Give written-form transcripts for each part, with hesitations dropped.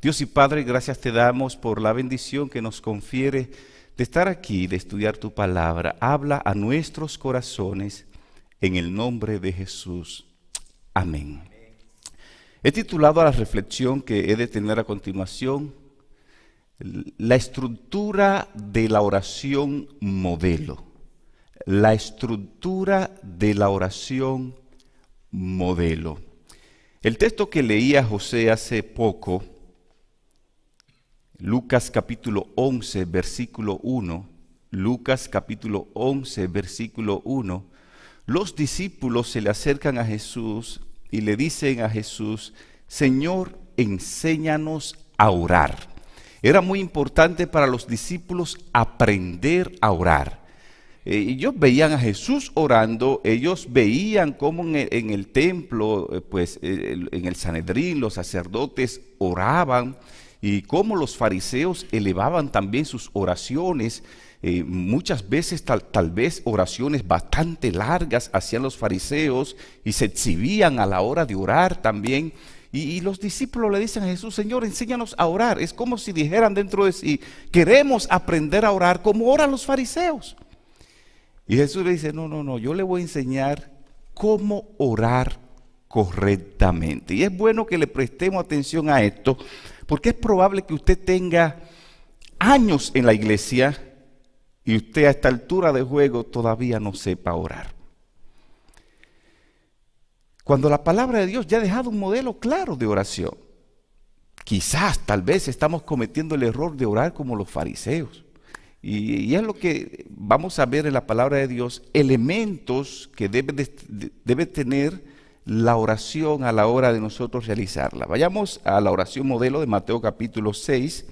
Dios y Padre, gracias te damos por la bendición que nos confiere de estar aquí, de estudiar tu palabra. Habla a nuestros corazones en el nombre de Jesús. Amén. He titulado a la reflexión que he de tener a continuación, la estructura de la oración modelo. La estructura de la oración modelo. El texto que leía José hace poco, Lucas capítulo 11, versículo 1, Lucas capítulo 11, versículo 1, los discípulos se le acercan a Jesús y le dicen a Jesús: Señor, enséñanos a orar. Era muy importante para los discípulos aprender a orar. Ellos veían a Jesús orando, ellos veían cómo en el templo, en el Sanedrín, los sacerdotes oraban, y cómo los fariseos elevaban también sus oraciones. Muchas veces tal vez oraciones bastante largas hacían los fariseos y se exhibían a la hora de orar también. Y los discípulos le dicen a Jesús: Señor, enséñanos a orar. Es como si dijeran dentro de sí: queremos aprender a orar como oran los fariseos. Y Jesús le dice: no, yo le voy a enseñar cómo orar correctamente. Y es bueno que le prestemos atención a esto, porque es probable que usted tenga años en la iglesia y usted a esta altura de juego todavía no sepa orar. Cuando la palabra de Dios ya ha dejado un modelo claro de oración, quizás, tal vez estamos cometiendo el error de orar como los fariseos. Y es lo que vamos a ver en la palabra de Dios, elementos que debe tener la oración a la hora de nosotros realizarla. Vayamos a la oración modelo de Mateo capítulo 6.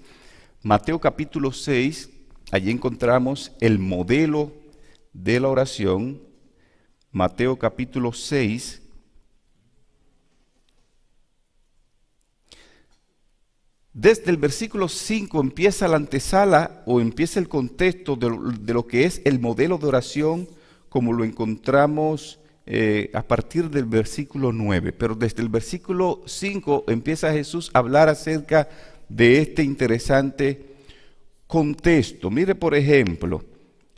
Mateo capítulo 6, allí encontramos el modelo de la oración. Mateo capítulo 6. Desde el versículo 5 empieza la antesala o empieza el contexto de lo que es el modelo de oración, como lo encontramos a partir del versículo 9. Pero desde el versículo 5 empieza Jesús a hablar acerca de este interesante contexto. Mire, por ejemplo,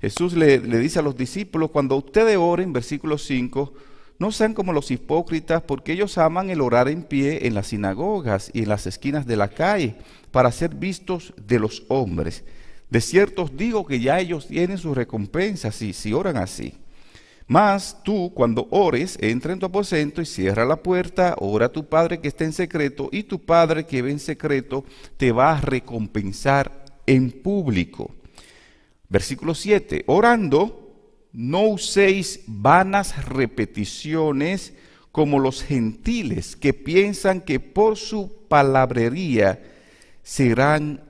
Jesús le dice a los discípulos: cuando ustedes oren, versículo 5, no sean como los hipócritas, porque ellos aman el orar en pie en las sinagogas y en las esquinas de la calle, para ser vistos de los hombres. De cierto os digo que ya ellos tienen su recompensa si oran así. Mas tú, cuando ores, entra en tu aposento y cierra la puerta, ora a tu Padre que está en secreto, y tu Padre que ve en secreto te va a recompensar en público. Versículo 7, orando, no uséis vanas repeticiones como los gentiles, que piensan que por su palabrería serán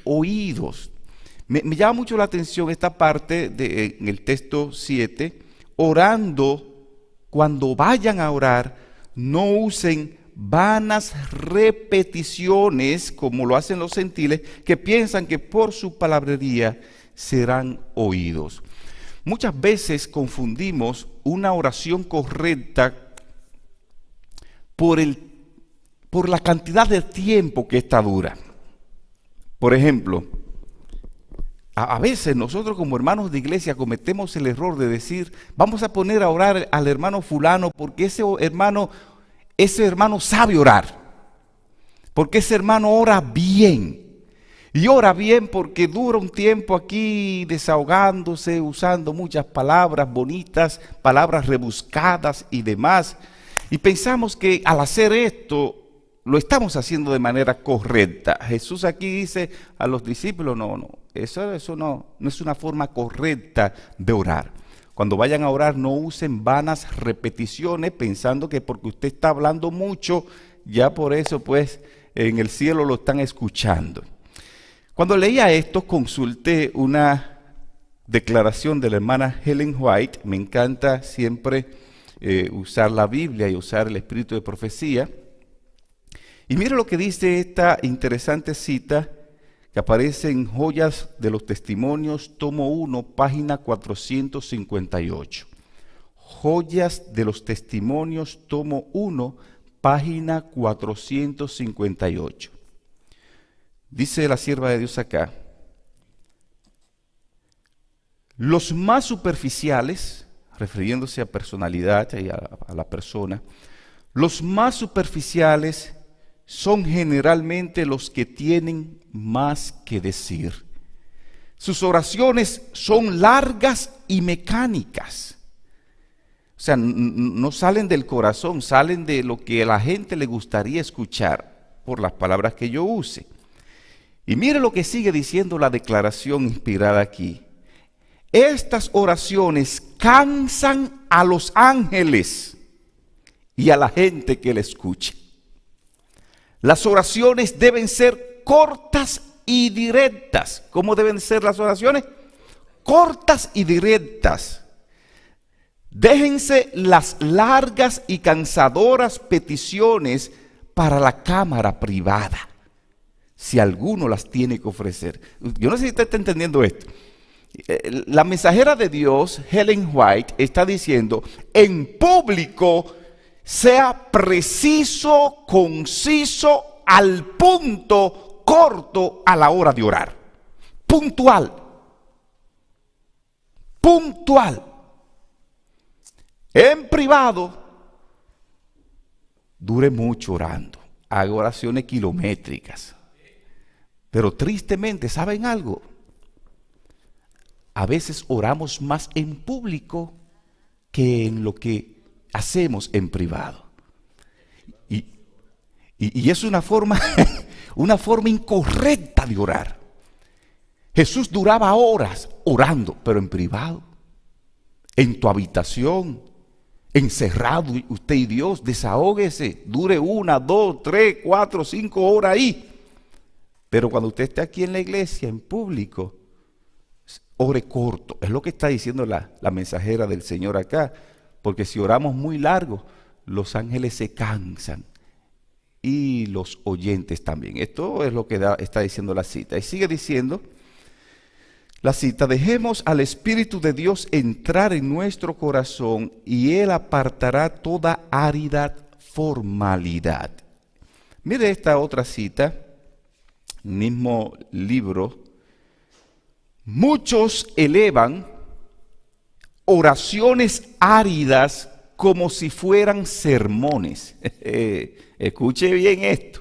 oídos. Me llama mucho la atención esta parte en el texto 7, orando, cuando vayan a orar, no usen vanas repeticiones como lo hacen los gentiles, que piensan que por su palabrería serán oídos. Muchas veces confundimos una oración correcta por la cantidad de tiempo que esta dura. Por ejemplo, a veces nosotros como hermanos de iglesia cometemos el error de decir: vamos a poner a orar al hermano fulano porque ese hermano sabe orar, porque ese hermano ora bien. Y ora bien porque dura un tiempo aquí desahogándose, usando muchas palabras bonitas, palabras rebuscadas y demás. Y pensamos que al hacer esto lo estamos haciendo de manera correcta. Jesús aquí dice a los discípulos: eso no es una forma correcta de orar. Cuando vayan a orar, no usen vanas repeticiones pensando que porque usted está hablando mucho, ya por eso pues en el cielo lo están escuchando. Cuando leía esto, consulté una declaración de la hermana Ellen White. Me encanta siempre usar la Biblia y usar el espíritu de profecía. Y mire lo que dice esta interesante cita que aparece en Joyas de los Testimonios, tomo 1, página 458. Joyas de los Testimonios, tomo 1, página 458. Dice la sierva de Dios acá, los más superficiales, refiriéndose a personalidad y a la persona, los más superficiales son generalmente los que tienen más que decir. Sus oraciones son largas y mecánicas. O sea, no salen del corazón, salen de lo que a la gente le gustaría escuchar por las palabras que yo use. Y mire lo que sigue diciendo la declaración inspirada aquí. Estas oraciones cansan a los ángeles y a la gente que le escuche. Las oraciones deben ser cortas y directas. ¿Cómo deben ser las oraciones? Cortas y directas. Déjense las largas y cansadoras peticiones para la cámara privada, si alguno las tiene que ofrecer. Yo no sé si usted está entendiendo esto. La mensajera de Dios, Ellen White, está diciendo, en público, sea preciso, conciso, al punto, corto a la hora de orar. Puntual. Puntual. En privado, dure mucho orando. Haga oraciones kilométricas. Pero tristemente, ¿saben algo? A veces oramos más en público que en lo que hacemos en privado. Y es una forma, una forma incorrecta de orar. Jesús duraba horas orando, pero en privado, en tu habitación, encerrado, usted y Dios, desahóguese, dure 1, 2, 3, 4, 5 horas ahí. Pero cuando usted esté aquí en la iglesia, en público, ore corto. Es lo que está diciendo la mensajera del Señor acá. Porque si oramos muy largo, los ángeles se cansan. Y los oyentes también. Esto es lo que está diciendo la cita. Y sigue diciendo la cita: dejemos al Espíritu de Dios entrar en nuestro corazón y Él apartará toda árida formalidad. Mire esta otra cita, mismo libro. Muchos elevan oraciones áridas como si fueran sermones. Escuche bien esto.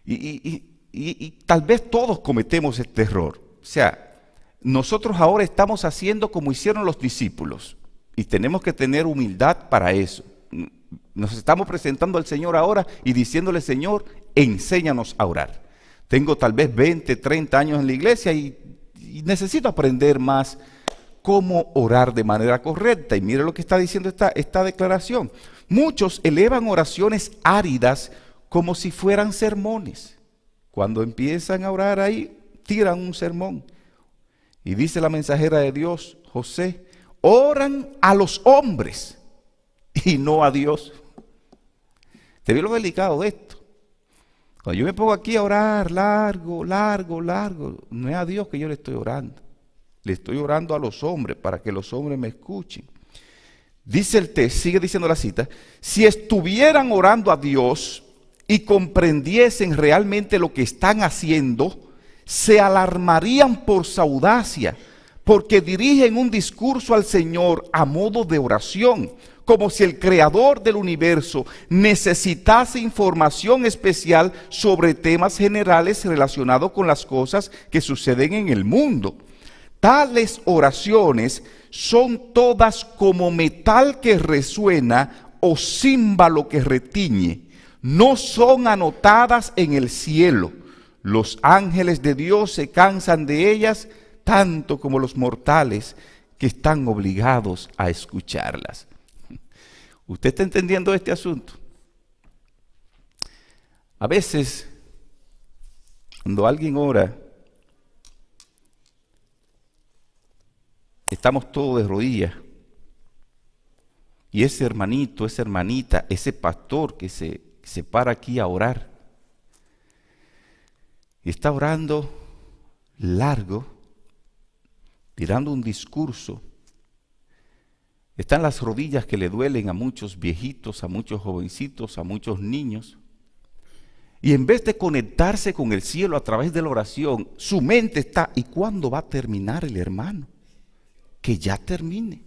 Y tal vez todos cometemos este error. O sea, nosotros ahora estamos haciendo como hicieron los discípulos. Y tenemos que tener humildad para eso. Nos estamos presentando al Señor ahora y diciéndole: Señor, enséñanos a orar. Tengo tal vez 20, 30 años en la iglesia y necesito aprender más cómo orar de manera correcta. Y mire lo que está diciendo esta declaración. Muchos elevan oraciones áridas como si fueran sermones. Cuando empiezan a orar ahí, tiran un sermón. Y dice la mensajera de Dios, José, oran a los hombres y no a Dios. ¿Te ve lo delicado de esto? Cuando yo me pongo aquí a orar largo, no es a Dios que yo le estoy orando. Le estoy orando a los hombres para que los hombres me escuchen. Dice el texto, sigue diciendo la cita: si estuvieran orando a Dios y comprendiesen realmente lo que están haciendo, se alarmarían por su audacia, porque dirigen un discurso al Señor a modo de oración, como si el creador del universo necesitase información especial sobre temas generales relacionados con las cosas que suceden en el mundo. Tales oraciones son todas como metal que resuena o címbalo que retiñe. No son anotadas en el cielo. Los ángeles de Dios se cansan de ellas tanto como los mortales que están obligados a escucharlas. ¿Usted está entendiendo este asunto? A veces, cuando alguien ora, estamos todos de rodillas. Y ese hermanito, esa hermanita, ese pastor que se para aquí a orar, y está orando largo, tirando un discurso. Están las rodillas que le duelen a muchos viejitos, a muchos jovencitos, a muchos niños. Y en vez de conectarse con el cielo a través de la oración, su mente está, ¿y cuándo va a terminar el hermano? Que ya termine.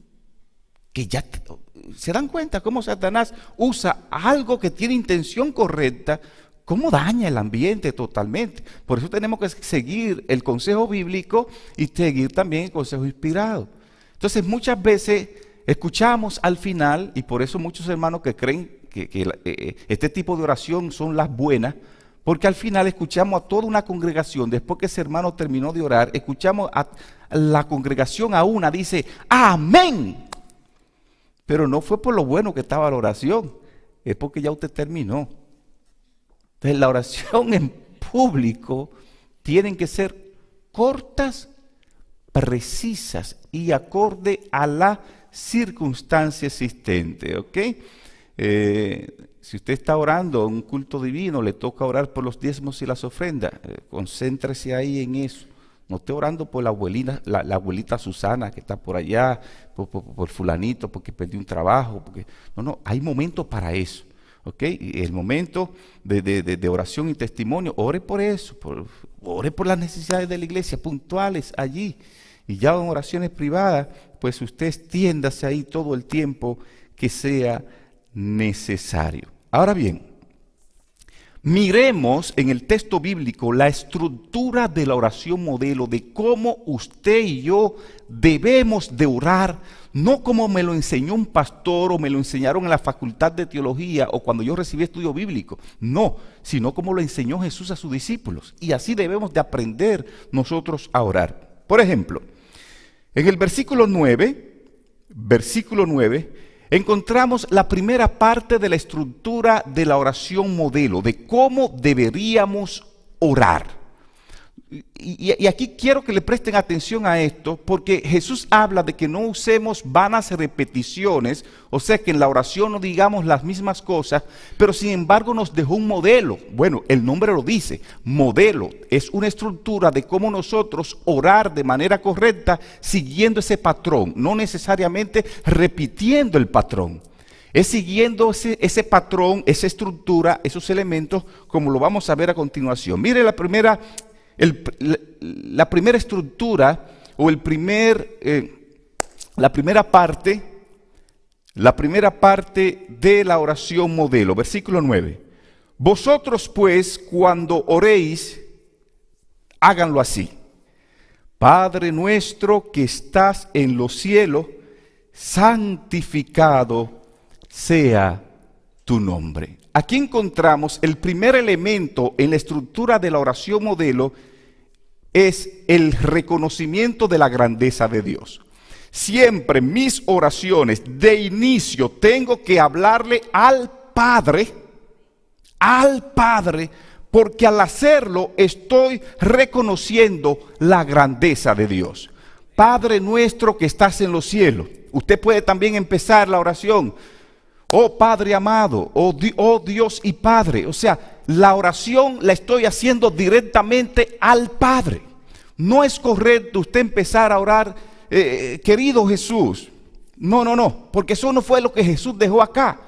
¿Se dan cuenta cómo Satanás usa algo que tiene intención correcta? ¿Cómo daña el ambiente totalmente? Por eso tenemos que seguir el consejo bíblico y seguir también el consejo inspirado. Entonces muchas veces escuchamos al final, y por eso muchos hermanos que creen que este tipo de oración son las buenas, porque al final escuchamos a toda una congregación, después que ese hermano terminó de orar, escuchamos a la congregación a una, dice, amén. Pero no fue por lo bueno que estaba la oración, es porque ya usted terminó. Entonces la oración en público tienen que ser cortas, precisas y acorde a la circunstancia existente, ¿ok? Si usted está orando en un culto divino, le toca orar por los diezmos y las ofrendas, concéntrese ahí en eso. No esté orando por la abuelita Susana que está por allá, por fulanito, porque perdió un trabajo. No, hay momentos para eso. ¿Okay? Y el momento de oración y testimonio, ore por eso, ore por las necesidades de la iglesia, puntuales allí. Y ya en oraciones privadas, pues usted extiéndase ahí todo el tiempo que sea necesario. Ahora bien, miremos en el texto bíblico la estructura de la oración modelo, de cómo usted y yo debemos de orar, no como me lo enseñó un pastor o me lo enseñaron en la facultad de teología o cuando yo recibí estudio bíblico, no, sino como lo enseñó Jesús a sus discípulos. Y así debemos de aprender nosotros a orar. Por ejemplo, en el versículo 9, encontramos la primera parte de la estructura de la oración modelo, de cómo deberíamos orar. Y aquí quiero que le presten atención a esto, porque Jesús habla de que no usemos vanas repeticiones, o sea que en la oración no digamos las mismas cosas, pero sin embargo nos dejó un modelo. Bueno, el nombre lo dice, modelo, es una estructura de cómo nosotros orar de manera correcta siguiendo ese patrón, no necesariamente repitiendo el patrón. Es siguiendo ese patrón, esa estructura, esos elementos, como lo vamos a ver a continuación. Mire la primera estructura o la primera parte de la oración modelo, versículo 9. Vosotros pues cuando oréis, háganlo así. Padre nuestro que estás en los cielos, santificado sea tu nombre. Aquí encontramos el primer elemento en la estructura de la oración modelo, es el reconocimiento de la grandeza de Dios. Siempre en mis oraciones de inicio tengo que hablarle al Padre, porque al hacerlo estoy reconociendo la grandeza de Dios. Padre nuestro que estás en los cielos. Usted puede también empezar la oración. Oh Padre amado, oh Dios y Padre. O sea, la oración la estoy haciendo directamente al Padre. No es correcto usted empezar a orar, querido Jesús. No, porque eso no fue lo que Jesús dejó acá.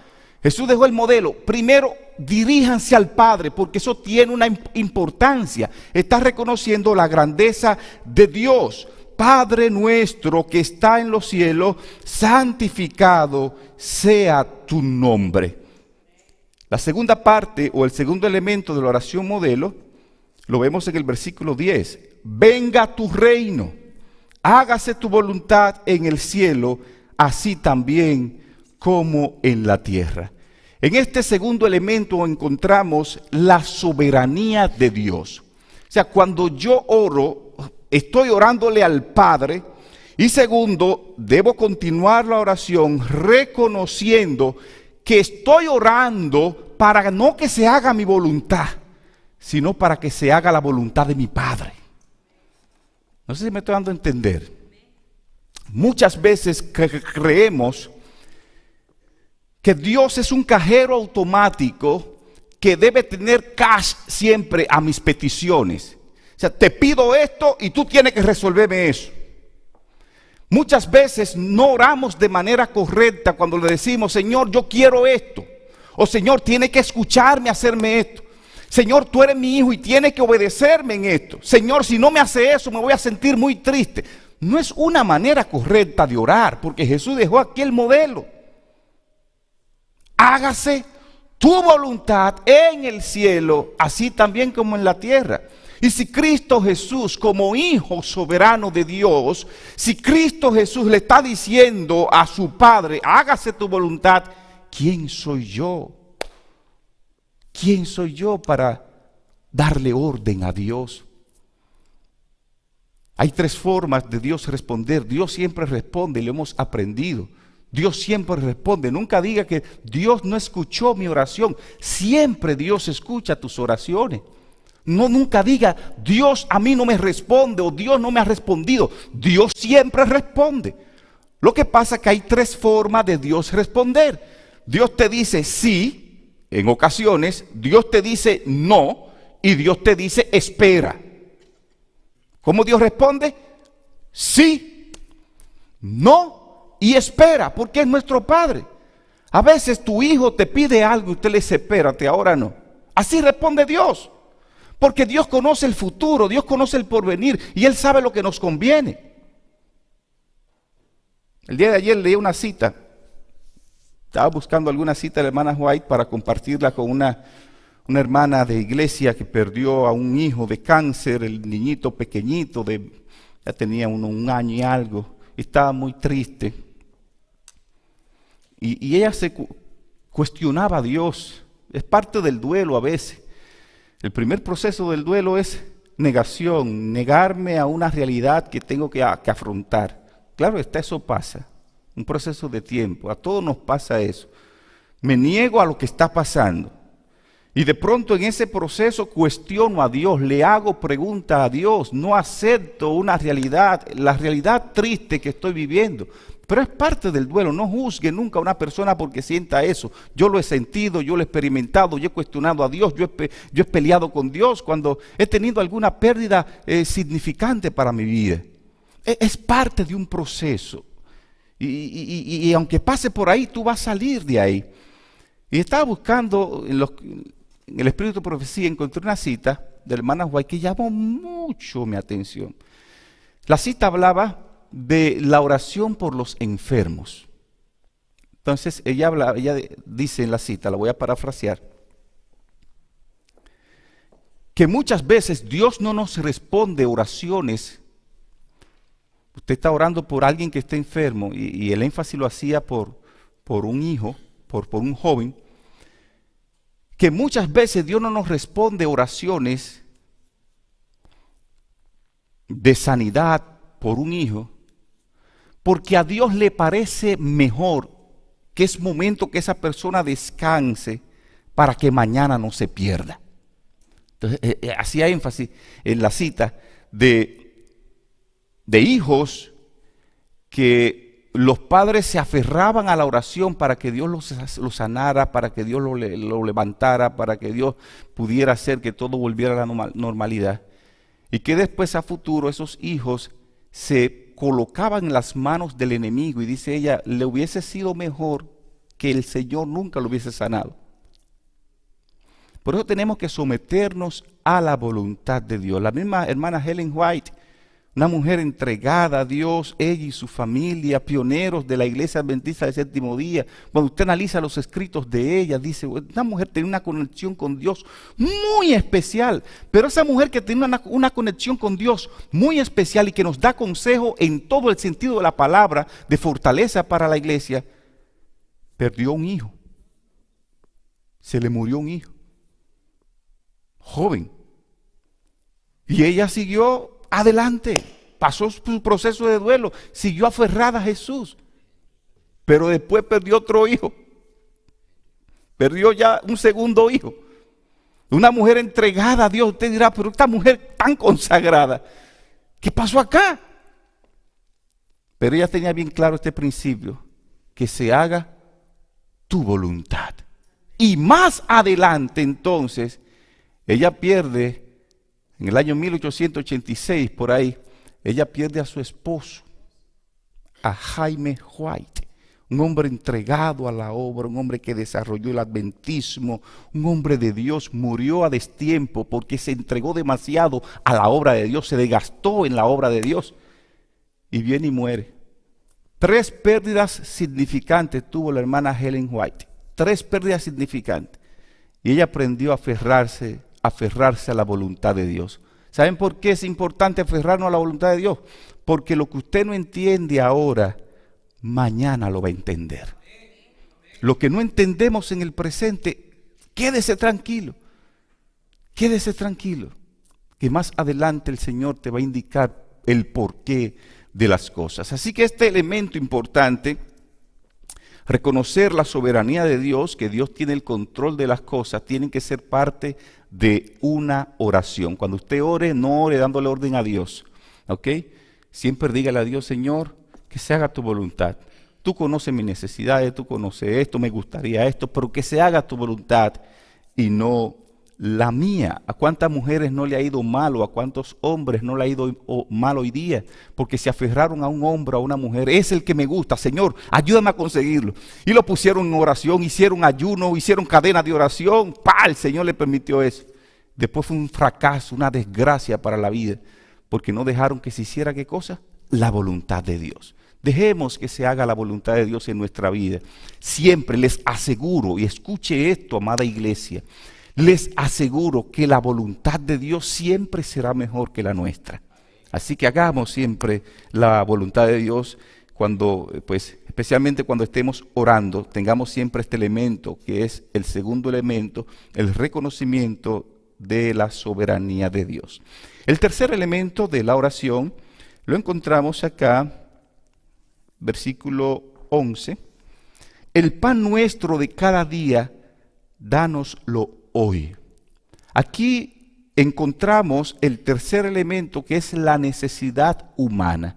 Jesús dejó el modelo. Primero, diríjanse al Padre, porque eso tiene una importancia. Está reconociendo la grandeza de Dios. Padre nuestro que está en los cielos, santificado sea tu nombre. La segunda parte o el segundo elemento de la oración modelo lo vemos en el versículo 10. Venga tu reino, hágase tu voluntad en el cielo, así también como en la tierra. En este segundo elemento encontramos la soberanía de Dios. O sea, cuando yo oro, estoy orándole al Padre. Y segundo, debo continuar la oración reconociendo que estoy orando para no que se haga mi voluntad, sino para que se haga la voluntad de mi Padre. No sé si me estoy dando a entender. Muchas veces creemos que Dios es un cajero automático que debe tener cash siempre a mis peticiones. O sea, te pido esto y tú tienes que resolverme eso. Muchas veces no oramos de manera correcta cuando le decimos, Señor, yo quiero esto. O Señor, tiene que escucharme hacerme esto. Señor, tú eres mi hijo y tienes que obedecerme en esto. Señor, si no me hace eso, me voy a sentir muy triste. No es una manera correcta de orar, porque Jesús dejó aquí el modelo. Hágase tu voluntad en el cielo, así también como en la tierra. Y si Cristo Jesús, como hijo soberano de Dios, si Cristo Jesús le está diciendo a su Padre, hágase tu voluntad, ¿quién soy yo? ¿Quién soy yo para darle orden a Dios? Hay tres formas de Dios responder. Dios siempre responde, lo hemos aprendido. Dios siempre responde. Nunca diga que Dios no escuchó mi oración. Siempre Dios escucha tus oraciones. No, nunca diga, Dios a mí no me responde o Dios no me ha respondido. Dios siempre responde. Lo que pasa es que hay tres formas de Dios responder. Dios te dice sí, en ocasiones. Dios te dice no y Dios te dice espera. ¿Cómo Dios responde? Sí, no y espera, porque es nuestro Padre. A veces tu hijo te pide algo y usted le dice, espérate, ahora no. Así responde Dios, porque Dios conoce el futuro, Dios conoce el porvenir y Él sabe lo que nos conviene. El día de ayer leí una cita, estaba buscando alguna cita de la hermana White para compartirla con una hermana de iglesia que perdió a un hijo de cáncer, el niñito pequeñito, ya tenía un año y algo, y estaba muy triste. Y ella se cuestionaba a Dios. Es parte del duelo a veces. El primer proceso del duelo es negación, negarme a una realidad que tengo que afrontar. Claro, eso pasa, un proceso de tiempo, a todos nos pasa eso. Me niego a lo que está pasando. Y de pronto en ese proceso cuestiono a Dios, le hago preguntas a Dios, no acepto una realidad, la realidad triste que estoy viviendo. Pero es parte del duelo, no juzgue nunca a una persona porque sienta eso. Yo lo he sentido, yo lo he experimentado, yo he cuestionado a Dios, yo he peleado con Dios cuando he tenido alguna pérdida significante para mi vida. Es parte de un proceso. Y aunque pase por ahí, tú vas a salir de ahí. Y estaba buscando en el Espíritu de Profecía, encontré una cita de la hermana White que llamó mucho mi atención. La cita hablaba de la oración por los enfermos. Entonces ella dice en la cita, la voy a parafrasear, que muchas veces Dios no nos responde oraciones. Usted está orando por alguien que está enfermo y el énfasis lo hacía por un hijo, por un joven, que muchas veces Dios no nos responde oraciones de sanidad por un hijo, porque a Dios le parece mejor que es momento que esa persona descanse para que mañana no se pierda. Entonces, hacía énfasis en la cita de hijos que los padres se aferraban a la oración para que Dios los sanara, para que Dios lo levantara, para que Dios pudiera hacer que todo volviera a la normalidad. Y que después a futuro esos hijos se colocaban en las manos del enemigo y dice ella, le hubiese sido mejor que el Señor nunca lo hubiese sanado. Por eso tenemos que someternos a la voluntad de Dios. La misma hermana Ellen White, una mujer entregada a Dios, ella y su familia, pioneros de la Iglesia Adventista del Séptimo Día. Cuando usted analiza los escritos de ella, dice, una mujer tenía una conexión con Dios muy especial. Pero esa mujer que tiene una conexión con Dios muy especial y que nos da consejo en todo el sentido de la palabra, de fortaleza para la iglesia, perdió un hijo. Se le murió un hijo. Joven. Y ella siguió adelante, pasó su proceso de duelo, siguió aferrada a Jesús, pero después perdió otro hijo, perdió ya un segundo hijo, una mujer entregada a Dios. Usted dirá, pero esta mujer tan consagrada, ¿qué pasó acá? Pero ella tenía bien claro este principio, que se haga tu voluntad. Y más adelante entonces, ella pierde, en el año 1886, por ahí, ella pierde a su esposo, a Jaime White, un hombre entregado a la obra, un hombre que desarrolló el adventismo, un hombre de Dios, murió a destiempo porque se entregó demasiado a la obra de Dios, se desgastó en la obra de Dios y viene y muere. 3 pérdidas significantes tuvo la hermana Ellen White, 3 pérdidas significantes, y ella aprendió a aferrarse a la voluntad de Dios. ¿Saben por qué es importante aferrarnos a la voluntad de Dios? Porque lo que usted no entiende ahora, mañana lo va a entender. Lo que no entendemos en el presente, quédese tranquilo, que más adelante el Señor te va a indicar el porqué de las cosas. Así que este elemento importante, reconocer la soberanía de Dios, que Dios tiene el control de las cosas, tiene que ser parte de una oración. Cuando usted ore, no ore dándole orden a Dios, ¿ok? Siempre dígale a Dios: Señor, que se haga tu voluntad. Tú conoces mis necesidades, tú conoces esto, me gustaría esto, pero que se haga tu voluntad y no la mía. ¿A cuántas mujeres no le ha ido mal o a cuántos hombres no le ha ido mal hoy día? Porque se aferraron a un hombre o a una mujer. Es el que me gusta, Señor, ayúdame a conseguirlo. Y lo pusieron en oración, hicieron ayuno, hicieron cadena de oración. ¡Pah! El Señor le permitió eso. Después fue un fracaso, una desgracia para la vida, porque no dejaron que se hiciera, ¿qué cosa? La voluntad de Dios. Dejemos que se haga la voluntad de Dios en nuestra vida. Siempre les aseguro, y escuche esto, amada iglesia, les aseguro que la voluntad de Dios siempre será mejor que la nuestra. Así que hagamos siempre la voluntad de Dios cuando, especialmente cuando estemos orando, tengamos siempre este elemento que es el segundo elemento, el reconocimiento de la soberanía de Dios. El tercer elemento de la oración lo encontramos acá, versículo 11. El pan nuestro de cada día, dánoslo hoy. Aquí encontramos el tercer elemento, que es la necesidad humana.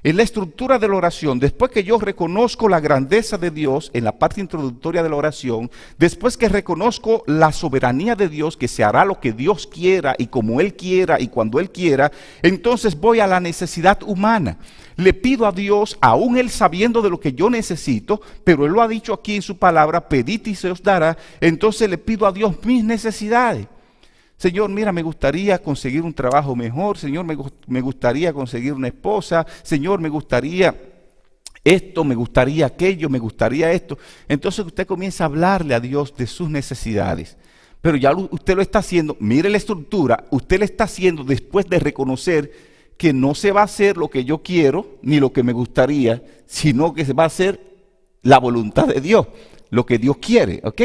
En la estructura de la oración, después que yo reconozco la grandeza de Dios en la parte introductoria de la oración, después que reconozco la soberanía de Dios, que se hará lo que Dios quiera y como Él quiera y cuando Él quiera, entonces voy a la necesidad humana. Le pido a Dios, aún Él sabiendo de lo que yo necesito, pero Él lo ha dicho aquí en su palabra: pedid y se os dará. Entonces le pido a Dios mis necesidades. Señor, mira, me gustaría conseguir un trabajo mejor. Señor, me gustaría conseguir una esposa. Señor, me gustaría esto, me gustaría aquello, me gustaría esto. Entonces usted comienza a hablarle a Dios de sus necesidades. Pero ya usted lo está haciendo, mire la estructura, usted lo está haciendo después de reconocer que no se va a hacer lo que yo quiero, ni lo que me gustaría, sino que se va a hacer la voluntad de Dios, lo que Dios quiere, ¿ok?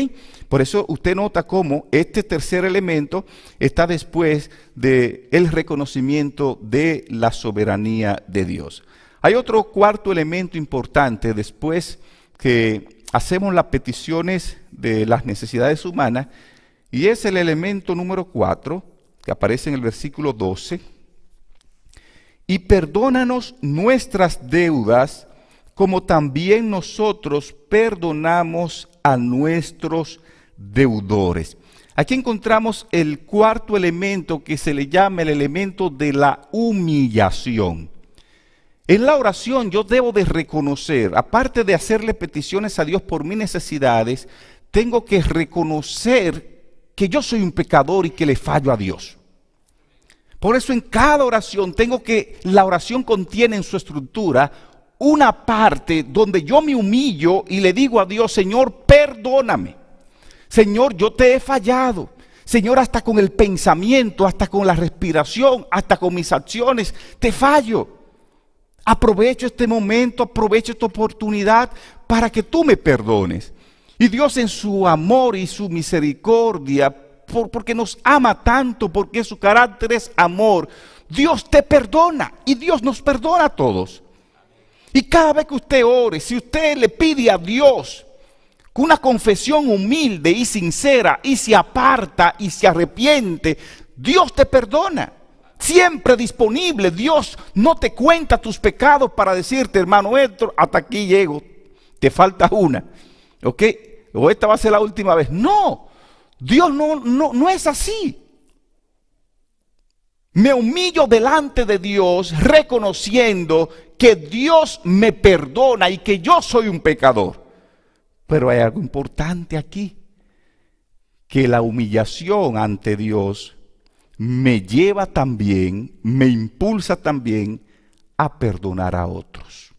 Por eso usted nota cómo este tercer elemento está después del reconocimiento de la soberanía de Dios. Hay otro cuarto elemento importante después que hacemos las peticiones de las necesidades humanas, y es el elemento número 4, que aparece en el versículo 12. Y perdónanos nuestras deudas, como también nosotros perdonamos a nuestros deudores. Aquí encontramos el cuarto elemento, que se le llama el elemento de la humillación. En la oración yo debo de reconocer, aparte de hacerle peticiones a Dios por mis necesidades, tengo que reconocer que yo soy un pecador y que le fallo a Dios. Por eso en cada oración la oración contiene en su estructura una parte donde yo me humillo y le digo a Dios: Señor, perdóname. Señor, yo te he fallado. Señor, hasta con el pensamiento, hasta con la respiración, hasta con mis acciones, te fallo. Aprovecho este momento, aprovecho esta oportunidad para que tú me perdones. Y Dios, en su amor y su misericordia, porque nos ama tanto, porque su carácter es amor, Dios te perdona y Dios nos perdona a todos. Y cada vez que usted ore, si usted le pide a Dios con una confesión humilde y sincera, y se aparta y se arrepiente, Dios te perdona. Siempre disponible. Dios no te cuenta tus pecados para decirte: hermano Héctor, hasta aquí llego, te falta una, ¿ok? O esta va a ser la última vez. No, Dios no es así. Me humillo delante de Dios reconociendo que Dios me perdona y que yo soy un pecador. Pero hay algo importante aquí, que la humillación ante Dios me lleva también, me impulsa también a perdonar a otros.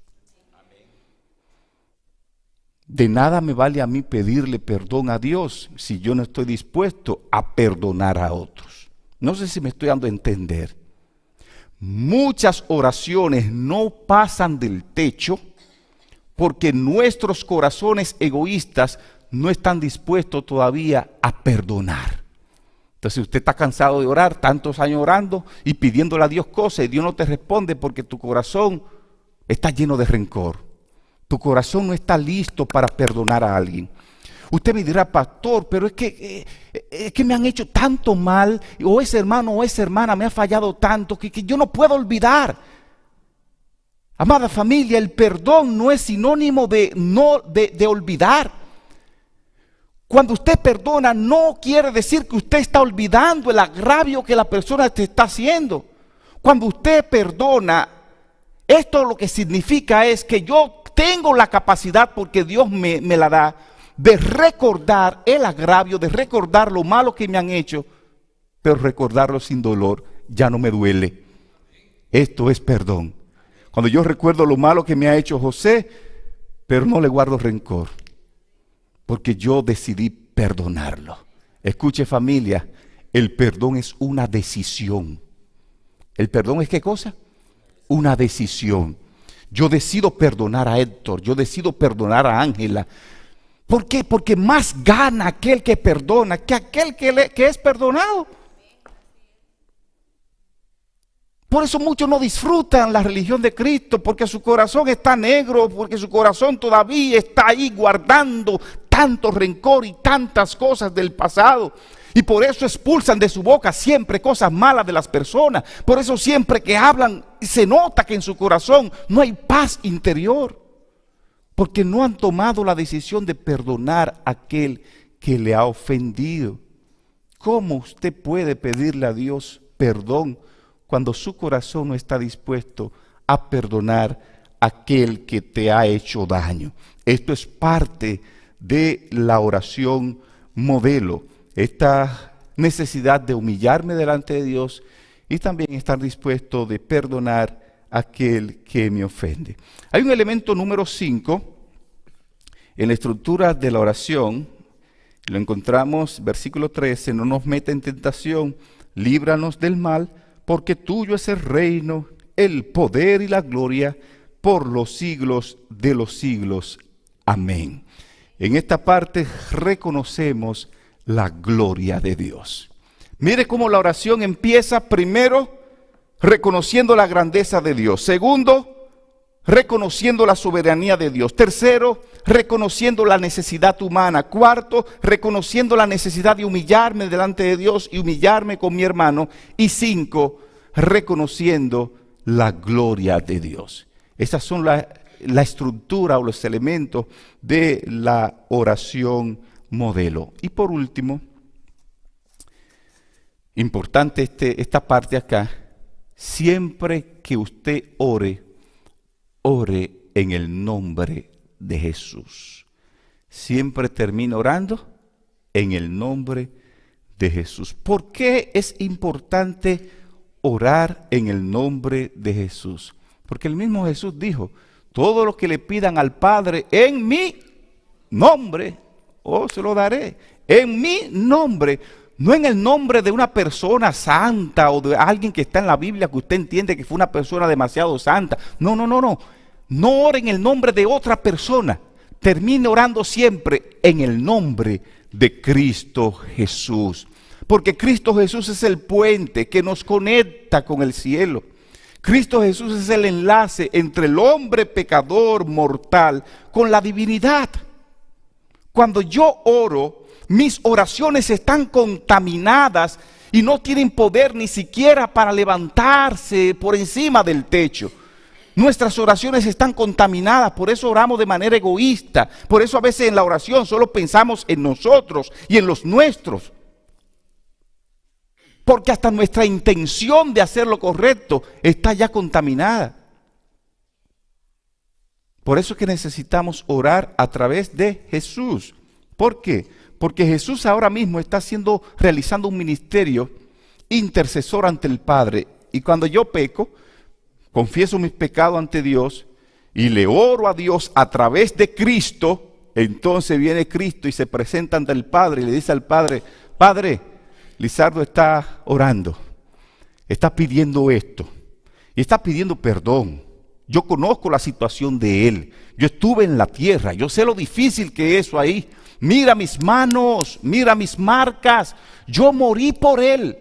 De nada me vale a mí pedirle perdón a Dios si yo no estoy dispuesto a perdonar a otros. No sé si me estoy dando a entender. Muchas oraciones no pasan del techo porque nuestros corazones egoístas no están dispuestos todavía a perdonar. Entonces usted está cansado de orar, tantos años orando y pidiéndole a Dios cosas y Dios no te responde porque tu corazón está lleno de rencor. Tu corazón no está listo para perdonar a alguien. Usted me dirá, pastor, pero es que me han hecho tanto mal, o ese hermano o esa hermana me ha fallado tanto que yo no puedo olvidar. Amada familia, el perdón no es sinónimo de olvidar. Cuando usted perdona, no quiere decir que usted está olvidando el agravio que la persona te está haciendo. Cuando usted perdona, esto lo que significa es que yo tengo la capacidad, porque Dios me la da, de recordar el agravio, de recordar lo malo que me han hecho, pero recordarlo sin dolor ya no me duele. Esto es perdón. Cuando yo recuerdo lo malo que me ha hecho José, pero no le guardo rencor, porque yo decidí perdonarlo. Escuche, familia, el perdón es una decisión. ¿El perdón es qué cosa? Una decisión. Yo decido perdonar a Héctor, yo decido perdonar a Ángela. ¿Por qué? Porque más gana aquel que perdona que aquel que es perdonado. Por eso muchos no disfrutan la religión de Cristo, porque su corazón está negro, porque su corazón todavía está ahí guardando tanto rencor y tantas cosas del pasado. Y por eso expulsan de su boca siempre cosas malas de las personas. Por eso siempre que hablan se nota que en su corazón no hay paz interior. Porque no han tomado la decisión de perdonar a aquel que le ha ofendido. ¿Cómo usted puede pedirle a Dios perdón cuando su corazón no está dispuesto a perdonar a aquel que te ha hecho daño? Esto es parte de la oración modelo. Esta necesidad de humillarme delante de Dios y también estar dispuesto de perdonar a aquel que me ofende. Hay un elemento número 5 en la estructura de la oración. Lo encontramos, versículo 13, no nos meta en tentación, líbranos del mal, porque tuyo es el reino, el poder y la gloria por los siglos de los siglos. Amén. En esta parte reconocemos la gloria de Dios. Mire cómo la oración empieza. Primero, reconociendo la grandeza de Dios. Segundo, reconociendo la soberanía de Dios. Tercero, reconociendo la necesidad humana. Cuarto, reconociendo la necesidad de humillarme delante de Dios y humillarme con mi hermano. Y 5, reconociendo la gloria de Dios. Esas son la estructura o los elementos de la oración modelo. Y por último, importante esta parte acá, siempre que usted ore, ore en el nombre de Jesús. Siempre termina orando en el nombre de Jesús. ¿Por qué es importante orar en el nombre de Jesús? Porque el mismo Jesús dijo, todo lo que le pidan al Padre en mi nombre, se lo daré. En mi nombre, no en el nombre de una persona santa o de alguien que está en la Biblia que usted entiende que fue una persona demasiado santa. No. No ore en el nombre de otra persona. Termine orando siempre en el nombre de Cristo Jesús. Porque Cristo Jesús es el puente que nos conecta con el cielo. Cristo Jesús es el enlace entre el hombre pecador mortal con la divinidad. Cuando yo oro, mis oraciones están contaminadas y no tienen poder ni siquiera para levantarse por encima del techo. Nuestras oraciones están contaminadas, por eso oramos de manera egoísta. Por eso a veces en la oración solo pensamos en nosotros y en los nuestros. Porque hasta nuestra intención de hacer lo correcto está ya contaminada. Por eso es que necesitamos orar a través de Jesús. ¿Por qué? Porque Jesús ahora mismo está realizando un ministerio intercesor ante el Padre. Y cuando yo peco, confieso mis pecados ante Dios y le oro a Dios a través de Cristo, entonces viene Cristo y se presenta ante el Padre y le dice al Padre: Padre, Lizardo está orando, está pidiendo esto y está pidiendo perdón. Yo conozco la situación de él, yo estuve en la tierra, yo sé lo difícil que es eso ahí. Mira mis manos, mira mis marcas, yo morí por él.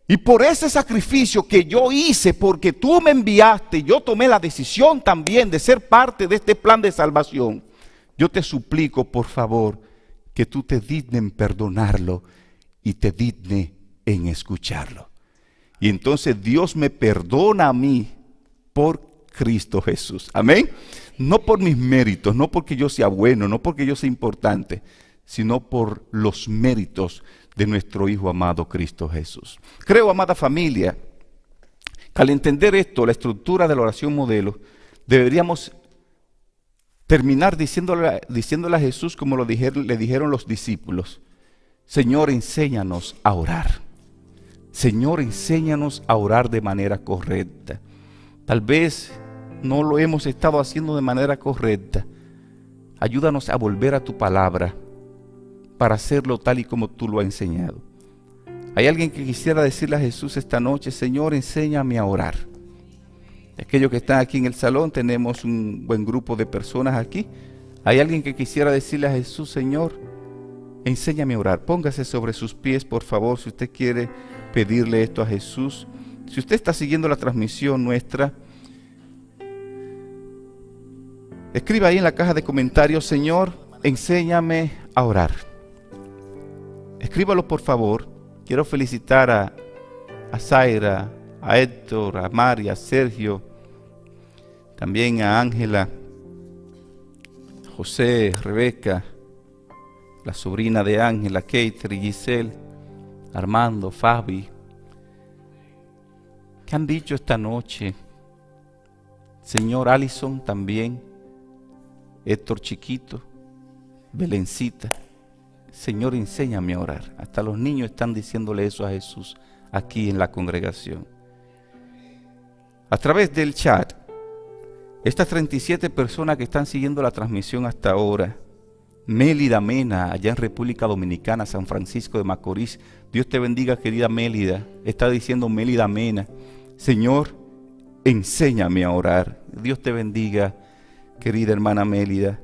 Y por ese sacrificio que yo hice, porque tú me enviaste, yo tomé la decisión también de ser parte de este plan de salvación. Yo te suplico, por favor, que tú te dignes en perdonarlo y te dignes en escucharlo. Y entonces Dios me perdona a mí por Cristo Jesús. Amén. No por mis méritos, no porque yo sea bueno, no porque yo sea importante, sino por los méritos de nuestro Hijo amado Cristo Jesús. Creo, amada familia, que al entender esto, la estructura de la oración modelo, deberíamos terminar diciéndole a Jesús como le dijeron los discípulos: Señor, enséñanos a orar. Señor, enséñanos a orar de manera correcta. Tal vez no lo hemos estado haciendo de manera correcta. Ayúdanos a volver a tu palabra para hacerlo tal y como tú lo has enseñado. Hay alguien que quisiera decirle a Jesús esta noche: Señor, enséñame a orar. Aquellos que están aquí en el salón, tenemos un buen grupo de personas aquí. Hay alguien que quisiera decirle a Jesús: Señor, enséñame a orar. Póngase sobre sus pies, por favor, si usted quiere pedirle esto a Jesús. Si usted está siguiendo la transmisión nuestra, escriba ahí en la caja de comentarios: Señor, enséñame a orar. Escríbalo, por favor. Quiero felicitar a Zaira, a Héctor, a Mari, a Sergio, también a Ángela, José, Rebeca, la sobrina de Ángela, Keitri, Giselle, Armando, Fabi. ¿Qué han dicho esta noche? Señor, Alison también, Héctor chiquito, Belencita. Señor, enséñame a orar. Hasta los niños están diciéndole eso a Jesús aquí en la congregación. A través del chat, estas 37 personas que están siguiendo la transmisión hasta ahora: Mélida Mena, allá en República Dominicana, San Francisco de Macorís. Dios te bendiga, querida Mélida. Está diciendo Mélida Mena: Señor, enséñame a orar. Dios te bendiga, querida hermana Mélida.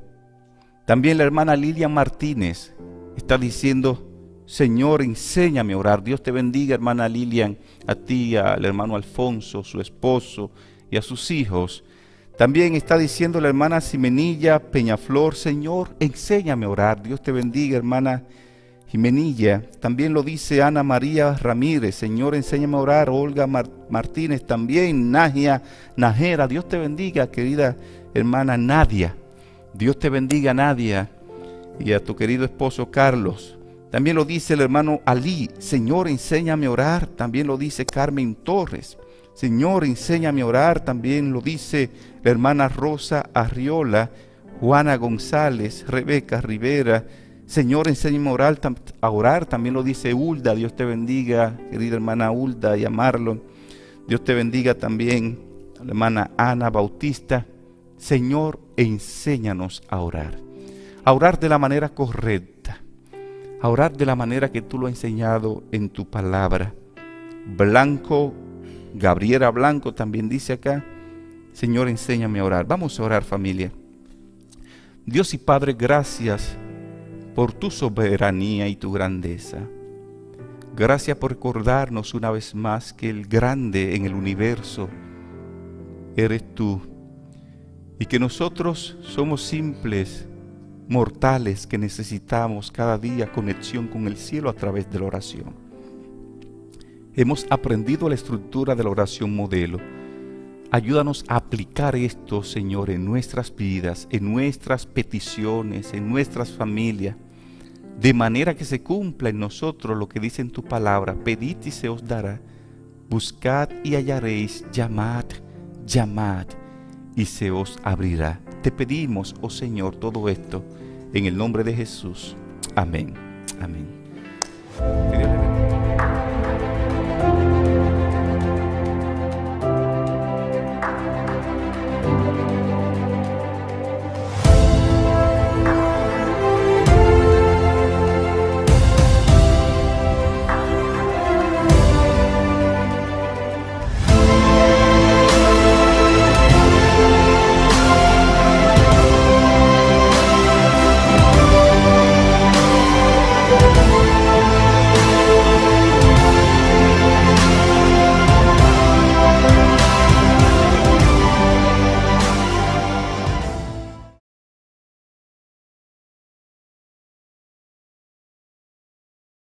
También la hermana Lilian Martínez está diciendo: Señor, enséñame a orar. Dios te bendiga, hermana Lilian, a ti, al hermano Alfonso, su esposo y a sus hijos. También está diciendo la hermana Ximenilla Peñaflor: Señor, enséñame a orar. Dios te bendiga, hermana Jimenilla. También lo dice Ana María Ramírez: Señor, enséñame a orar. Olga Martínez también. Najera, Dios te bendiga, querida hermana Nadia. Dios te bendiga, Nadia, y a tu querido esposo Carlos. También lo dice el hermano Ali: Señor, enséñame a orar. También lo dice Carmen Torres: Señor, enséñame a orar. También lo dice la hermana Rosa Arriola, Juana González, Rebeca Rivera: Señor, enséñame a orar. También lo dice Hulda: Dios te bendiga, querida hermana Hulda, y a Marlon. Dios te bendiga también a la hermana Ana Bautista: Señor, enséñanos a orar de la manera correcta, a orar de la manera que tú lo has enseñado en tu palabra. Gabriela Blanco también dice acá: Señor, enséñame a orar. Vamos a orar, familia. Dios y Padre, gracias por tu soberanía y tu grandeza. Gracias por recordarnos una vez más que el grande en el universo eres tú, y que nosotros somos simples mortales que necesitamos cada día conexión con el cielo a través de la oración. Hemos aprendido la estructura de la oración modelo. Ayúdanos a aplicar esto, Señor, en nuestras vidas, en nuestras peticiones, en nuestras familias, de manera que se cumpla en nosotros lo que dice en tu palabra: pedid y se os dará, buscad y hallaréis, llamad y se os abrirá. Te pedimos, oh Señor, todo esto en el nombre de Jesús. Amén. Amén.